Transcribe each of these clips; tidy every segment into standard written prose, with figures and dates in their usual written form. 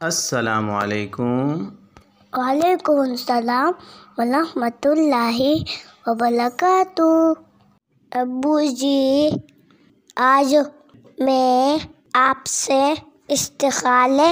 السلام علیکم۔ وعلیکم السلام ورحمۃ اللہ وبرکاتہ۔ ابو جی، آج میں آپ سے استخارے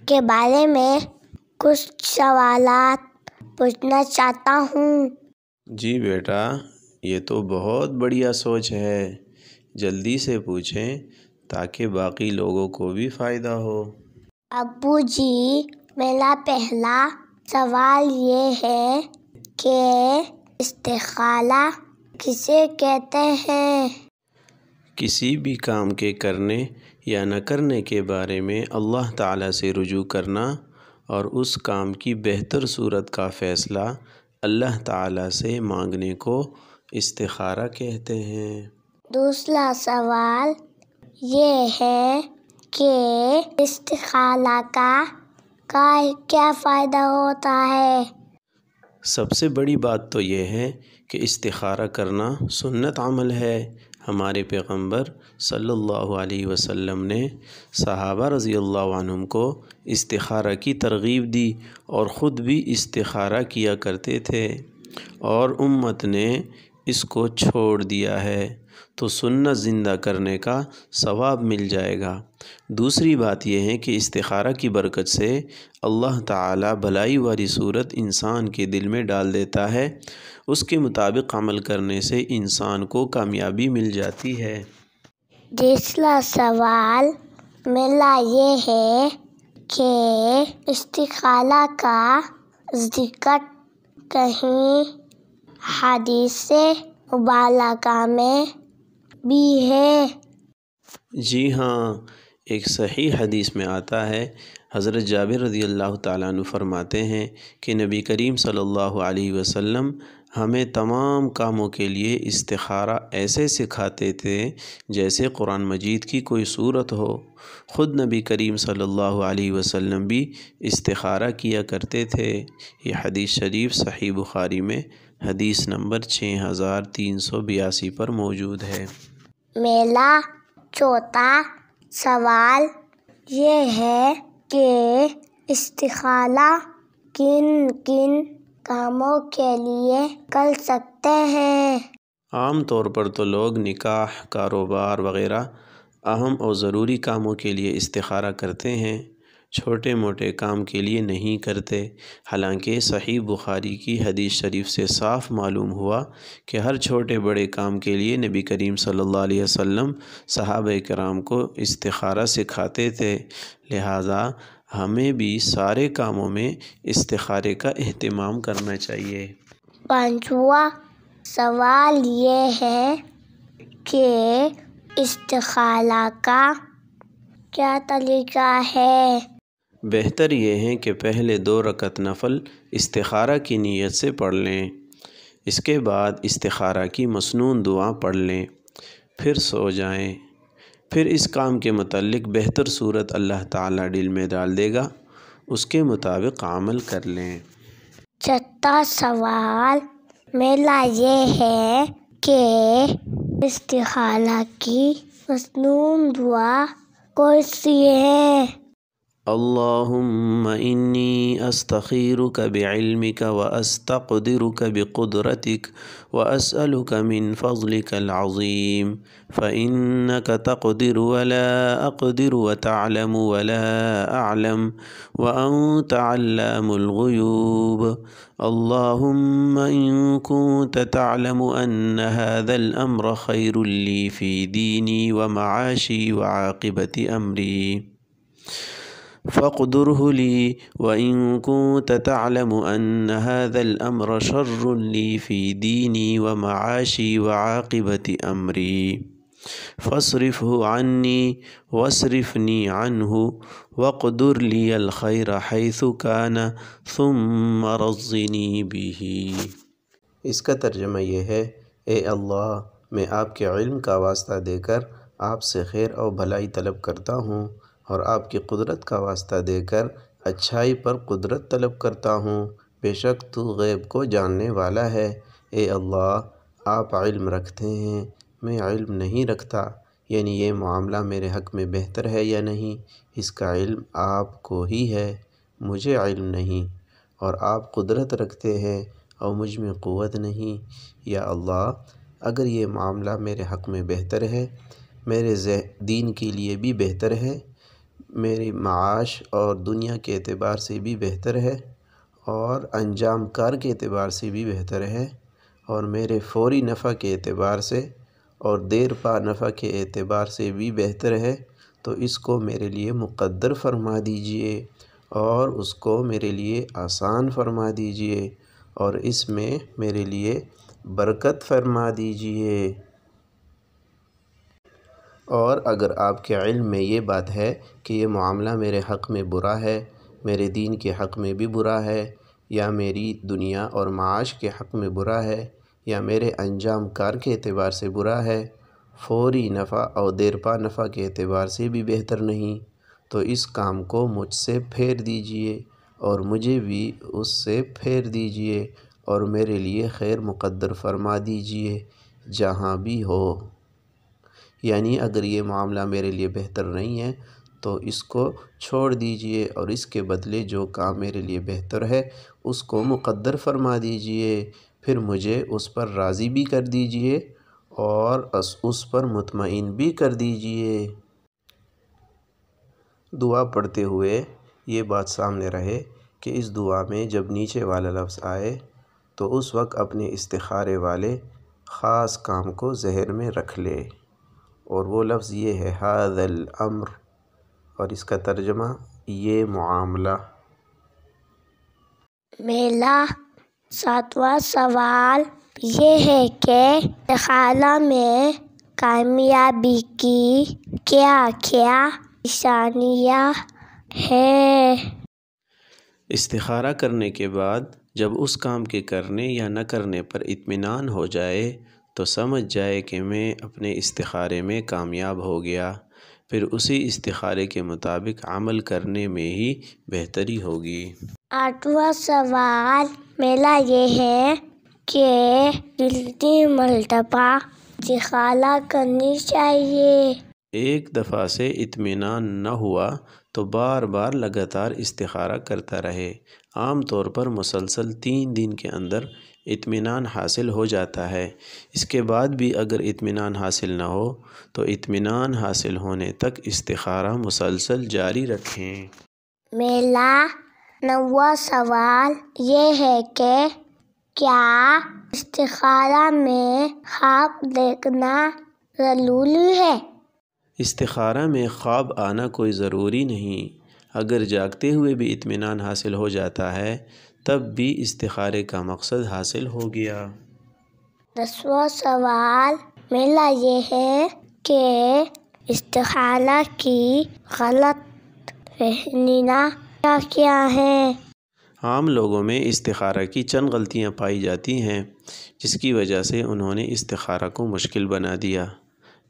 کے بارے میں کچھ سوالات پوچھنا چاہتا ہوں۔ جی بیٹا، یہ تو بہت بڑھیا سوچ ہے، جلدی سے پوچھیں تاکہ باقی لوگوں کو بھی فائدہ ہو۔ ابو جی، میرا پہلا سوال یہ ہے کہ استخارہ کسے کہتے ہیں؟ کسی بھی کام کے کرنے یا نہ کرنے کے بارے میں اللہ تعالیٰ سے رجوع کرنا اور اس کام کی بہتر صورت کا فیصلہ اللہ تعالیٰ سے مانگنے کو استخارہ کہتے ہیں۔ دوسرا سوال یہ ہے کہ استخارہ کا کیا فائدہ ہوتا ہے؟ سب سے بڑی بات تو یہ ہے کہ استخارہ کرنا سنت عمل ہے۔ ہمارے پیغمبر صلی اللہ علیہ وسلم نے صحابہ رضی اللہ عنہم کو استخارہ کی ترغیب دی اور خود بھی استخارہ کیا کرتے تھے، اور امت نے اس کو چھوڑ دیا ہے تو سنت زندہ کرنے کا ثواب مل جائے گا۔ دوسری بات یہ ہے کہ استخارہ کی برکت سے اللہ تعالیٰ بھلائی والی صورت انسان کے دل میں ڈال دیتا ہے، اس کے مطابق عمل کرنے سے انسان کو کامیابی مل جاتی ہے۔ تیسرا سوال میرا یہ ہے کہ استخارہ کا ذکر کہیں حدیث مبارکہ میں بھی ہے؟ جی ہاں، ایک صحیح حدیث میں آتا ہے، حضرت جابر رضی اللہ تعالیٰ عنہ فرماتے ہیں کہ نبی کریم صلی اللہ علیہ وسلم ہمیں تمام کاموں کے لیے استخارہ ایسے سکھاتے تھے جیسے قرآن مجید کی کوئی صورت ہو۔ خود نبی کریم صلی اللہ علیہ وسلم بھی استخارہ کیا کرتے تھے۔ یہ حدیث شریف صحیح بخاری میں حدیث نمبر 6382 پر موجود ہے۔ میرا چوتھا سوال یہ ہے کہ استخارہ کن کن کاموں کے لیے کر سکتے ہیں؟ عام طور پر تو لوگ نکاح، کاروبار وغیرہ اہم اور ضروری کاموں کے لیے استخارہ کرتے ہیں، چھوٹے موٹے کام کے لیے نہیں کرتے۔ حالانکہ صحیح بخاری کی حدیث شریف سے صاف معلوم ہوا کہ ہر چھوٹے بڑے کام کے لیے نبی کریم صلی اللہ علیہ وسلم صحابہ کرام کو استخارہ سکھاتے تھے، لہٰذا ہمیں بھی سارے کاموں میں استخارے کا اہتمام کرنا چاہیے۔ پانچواں سوال یہ ہے کہ استخارہ کا کیا طریقہ ہے؟ بہتر یہ ہے کہ پہلے 2 رکعت نفل استخارہ کی نیت سے پڑھ لیں، اس کے بعد استخارہ کی مسنون دعا پڑھ لیں، پھر سو جائیں، پھر اس کام کے متعلق بہتر صورت اللہ تعالیٰ دل میں ڈال دے گا، اس کے مطابق عمل کر لیں۔ چھٹا سوال میرا یہ ہے کہ استخارہ کی مسنون دعا کون سی ہے؟ اللہم انی استخیرک بعلمک واستقدرک بقدرتک واسألک من فضلک العظیم فإنک تقدر ولا اقدر وتعلم ولا اعلم وانت علام الغیوب اللہم ان کنت تعلم ان هذا الامر خیر لی فی دینی ومعاشی وعاقبت امری فاقدره لي وإن كنت تعلم أن هذا الأمر شر لي في ديني ومعاشي وعاقبة أمري فاصرفه عني واصرفني عنه واقدر لي الخير حيث كان ثم رضني به۔ اس کا ترجمہ یہ ہے، اے اللہ، میں آپ کے علم کا واسطہ دے کر آپ سے خیر اور بھلائی طلب کرتا ہوں، اور آپ کی قدرت کا واسطہ دے کر اچھائی پر قدرت طلب کرتا ہوں، بے شک تو غیب کو جاننے والا ہے۔ اے اللہ، آپ علم رکھتے ہیں، میں علم نہیں رکھتا، یعنی یہ معاملہ میرے حق میں بہتر ہے یا نہیں، اس کا علم آپ کو ہی ہے، مجھے علم نہیں، اور آپ قدرت رکھتے ہیں اور مجھ میں قوت نہیں۔ یا اللہ، اگر یہ معاملہ میرے حق میں بہتر ہے، میرے دین کے لیے بھی بہتر ہے، میری معاش اور دنیا کے اعتبار سے بھی بہتر ہے، اور انجام کار کے اعتبار سے بھی بہتر ہے، اور میرے فوری نفع کے اعتبار سے اور دیر پا نفع کے اعتبار سے بھی بہتر ہے، تو اس کو میرے لیے مقدر فرما دیجئے اور اس کو میرے لیے آسان فرما دیجئے، اور اس میں میرے لیے برکت فرما دیجئے۔ اور اگر آپ کے علم میں یہ بات ہے کہ یہ معاملہ میرے حق میں برا ہے، میرے دین کے حق میں بھی برا ہے، یا میری دنیا اور معاش کے حق میں برا ہے، یا میرے انجام کار کے اعتبار سے برا ہے، فوری نفع اور دیرپا نفع کے اعتبار سے بھی بہتر نہیں، تو اس کام کو مجھ سے پھیر دیجئے اور مجھے بھی اس سے پھیر دیجئے، اور میرے لیے خیر مقدر فرما دیجئے جہاں بھی ہو۔ یعنی اگر یہ معاملہ میرے لیے بہتر نہیں ہے تو اس کو چھوڑ دیجئے، اور اس کے بدلے جو کام میرے لیے بہتر ہے اس کو مقدر فرما دیجئے، پھر مجھے اس پر راضی بھی کر دیجئے اور اس پر مطمئن بھی کر دیجئے۔ دعا پڑھتے ہوئے یہ بات سامنے رہے کہ اس دعا میں جب نیچے والا لفظ آئے تو اس وقت اپنے استخارے والے خاص کام کو ذہن میں رکھ لے، اور وہ لفظ یہ ہے ھذا الامر، اور اس کا ترجمہ یہ معاملہ۔ میرا 7واں سوال یہ ہے کہ استخارہ میں کامیابی کی کیا کیا نشانیاں ہیں؟ استخارہ کرنے کے بعد جب اس کام کے کرنے یا نہ کرنے پر اطمینان ہو جائے تو سمجھ جائے کہ میں اپنے استخارے میں کامیاب ہو گیا، پھر اسی استخارے کے مطابق عمل کرنے میں ہی بہتری ہوگی۔ 8واں سوال میرا یہ ہے کہ کتنی مرتبہ استخارہ کرنی چاہیے؟ ایک دفعہ سے اطمینان نہ ہوا تو بار بار لگاتار استخارہ کرتا رہے، عام طور پر مسلسل 3 دن کے اندر اطمینان حاصل ہو جاتا ہے۔ اس کے بعد بھی اگر اطمینان حاصل نہ ہو تو اطمینان حاصل ہونے تک استخارہ مسلسل جاری رکھیں۔ میرا 9واں سوال یہ ہے کہ کیا استخارہ میں خواب دیکھنا ضروری ہے؟ استخارہ میں خواب آنا کوئی ضروری نہیں، اگر جاگتے ہوئے بھی اطمینان حاصل ہو جاتا ہے تب بھی استخارے کا مقصد حاصل ہو گیا۔ 10واں سوال میرا یہ ہے کہ استخارہ کی غلط فہمیاں کیا کیا ہیں؟ عام لوگوں میں استخارہ کی چند غلطیاں پائی جاتی ہیں جس کی وجہ سے انہوں نے استخارہ کو مشکل بنا دیا۔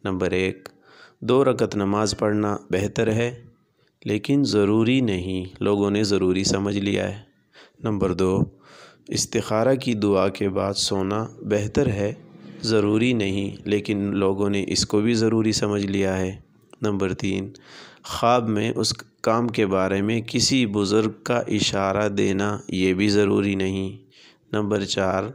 نمبر 1، 2 رکعت نماز پڑھنا بہتر ہے لیکن ضروری نہیں، لوگوں نے ضروری سمجھ لیا ہے۔ نمبر 2، استخارہ کی دعا کے بعد سونا بہتر ہے، ضروری نہیں لیکن لوگوں نے اس کو بھی ضروری سمجھ لیا ہے۔ نمبر 3، خواب میں اس کام کے بارے میں کسی بزرگ کا اشارہ دینا یہ بھی ضروری نہیں۔ نمبر 4،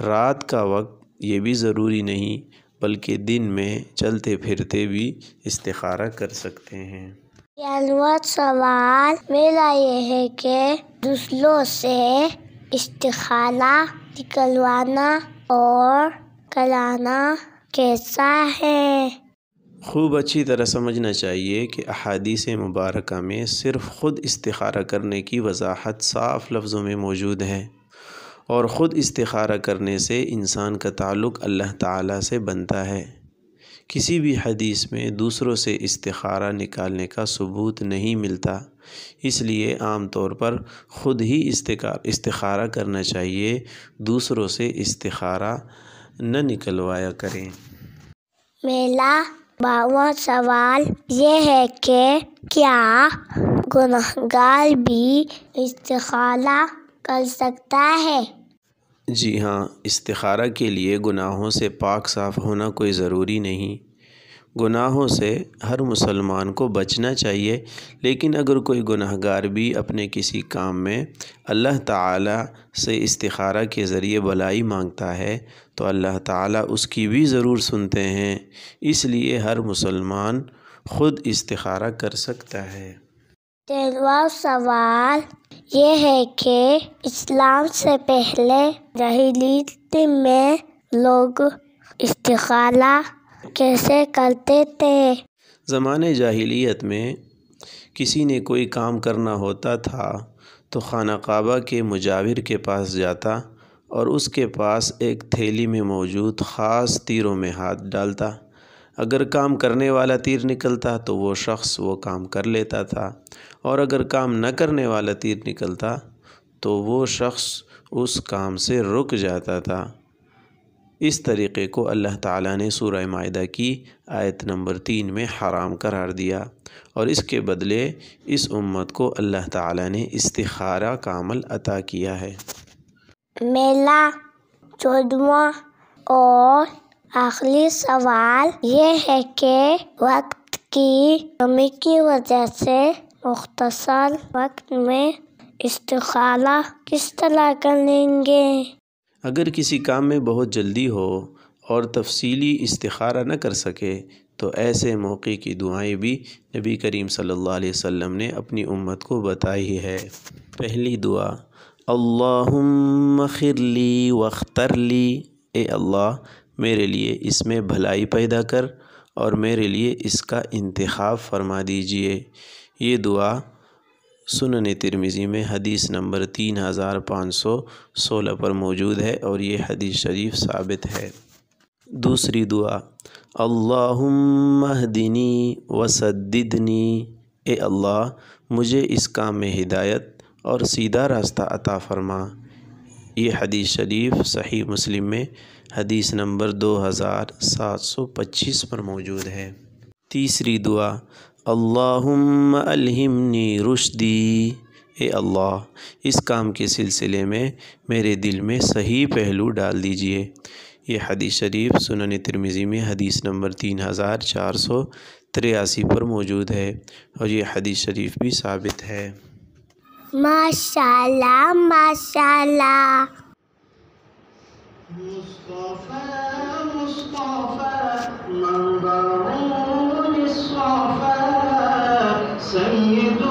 رات کا وقت یہ بھی ضروری نہیں بلکہ دن میں چلتے پھرتے بھی استخارہ کر سکتے ہیں۔ 11واں سوال میرا یہ ہے کہ دوسروں سے استخارہ نکلوانا اور کرانا کیسا ہے؟ خوب اچھی طرح سمجھنا چاہیے کہ احادیث مبارکہ میں صرف خود استخارہ کرنے کی وضاحت صاف لفظوں میں موجود ہے، اور خود استخارہ کرنے سے انسان کا تعلق اللہ تعالیٰ سے بنتا ہے۔ کسی بھی حدیث میں دوسروں سے استخارہ نکالنے کا ثبوت نہیں ملتا، اس لیے عام طور پر خود ہی استخارہ کرنا چاہیے، دوسروں سے استخارہ نہ نکلوایا کریں۔ میرا 12واں سوال یہ ہے کہ کیا گنہگار بھی استخارہ کر سکتا ہے؟ جی ہاں، استخارہ کے لیے گناہوں سے پاک صاف ہونا کوئی ضروری نہیں، گناہوں سے ہر مسلمان کو بچنا چاہیے، لیکن اگر کوئی گناہ گار بھی اپنے کسی کام میں اللہ تعالیٰ سے استخارہ کے ذریعے بھلائی مانگتا ہے تو اللہ تعالیٰ اس کی بھی ضرور سنتے ہیں، اس لیے ہر مسلمان خود استخارہ کر سکتا ہے۔ 13واں سوال یہ ہے کہ اسلام سے پہلے جاہلیت میں لوگ استخارہ کیسے کرتے تھے؟ زمانے جاہلیت میں کسی نے کوئی کام کرنا ہوتا تھا تو خانہ کعبہ کے مجاور کے پاس جاتا اور اس کے پاس ایک تھیلی میں موجود خاص تیروں میں ہاتھ ڈالتا۔ اگر کام کرنے والا تیر نکلتا تو وہ شخص وہ کام کر لیتا تھا، اور اگر کام نہ کرنے والا تیر نکلتا تو وہ شخص اس کام سے رک جاتا تھا۔ اس طریقے کو اللہ تعالیٰ نے سورہ مائدہ کی آیت نمبر 3 میں حرام قرار دیا، اور اس کے بدلے اس امت کو اللہ تعالیٰ نے استخارہ کا عمل عطا کیا ہے۔ میرا 14واں اور آخری سوال یہ ہے کہ وقت کی کمی کی وجہ سے مختصر وقت میں استخارہ کس طرح کر لیں گے؟ اگر کسی کام میں بہت جلدی ہو اور تفصیلی استخارہ نہ کر سکے تو ایسے موقع کی دعائیں بھی نبی کریم صلی اللہ علیہ وسلم نے اپنی امت کو بتائی ہے۔ پہلی دعا، اللہم اغفر لی واختر لی، اے اللہ میرے لیے اس میں بھلائی پیدا کر اور میرے لیے اس کا انتخاب فرما دیجئے۔ یہ دعا سنن ترمذی میں حدیث نمبر 3516 پر موجود ہے، اور یہ حدیث شریف ثابت ہے۔ دوسری دعا، اللہم اہدنی وسددنی، اے اللہ مجھے اس کام میں ہدایت اور سیدھا راستہ عطا فرما۔ یہ حدیث شریف صحیح مسلم میں حدیث نمبر 2725 پر موجود ہے۔ تیسری دعا، اللہم الہمنی رشدی، اے اللہ اس کام کے سلسلے میں میرے دل میں صحیح پہلو ڈال دیجئے۔ یہ حدیث شریف سنن ترمذی میں حدیث نمبر 3483 پر موجود ہے، اور یہ حدیث شریف بھی ثابت ہے۔ ماشاءاللہ ماشاءاللہ۔ سید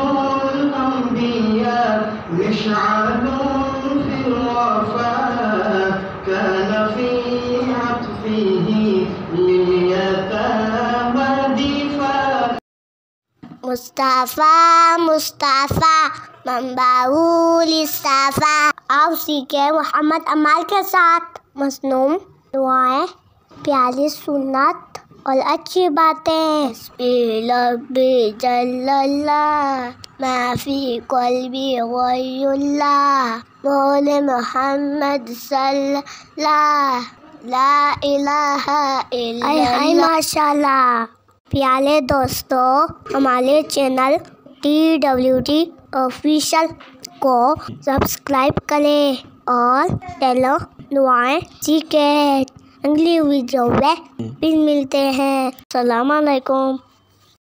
الانبیاء مشعل فی الوفا كان في عطفه لليتامى دفاع۔ مصطفیٰ مصطفیٰ منبع للصفا، آپ سیکھیں محمد امال کے ساتھ مصنون دعائیں، پیاری سنت اور اچھی باتیں۔ حسبی ربی جل اللہ ما فی قلبی غیر اللہ، مول محمد صلی اللہ لا الہ الا اللہ۔ ماشاءاللہ۔ پیارے دوستو، ہمارے چینل TWT آفیشل کو سبسکرائب کریں اور چلو دعائیں سیکھیں۔ اگلی ویڈیو میں پھر ملتے ہیں۔ السلام علیکم۔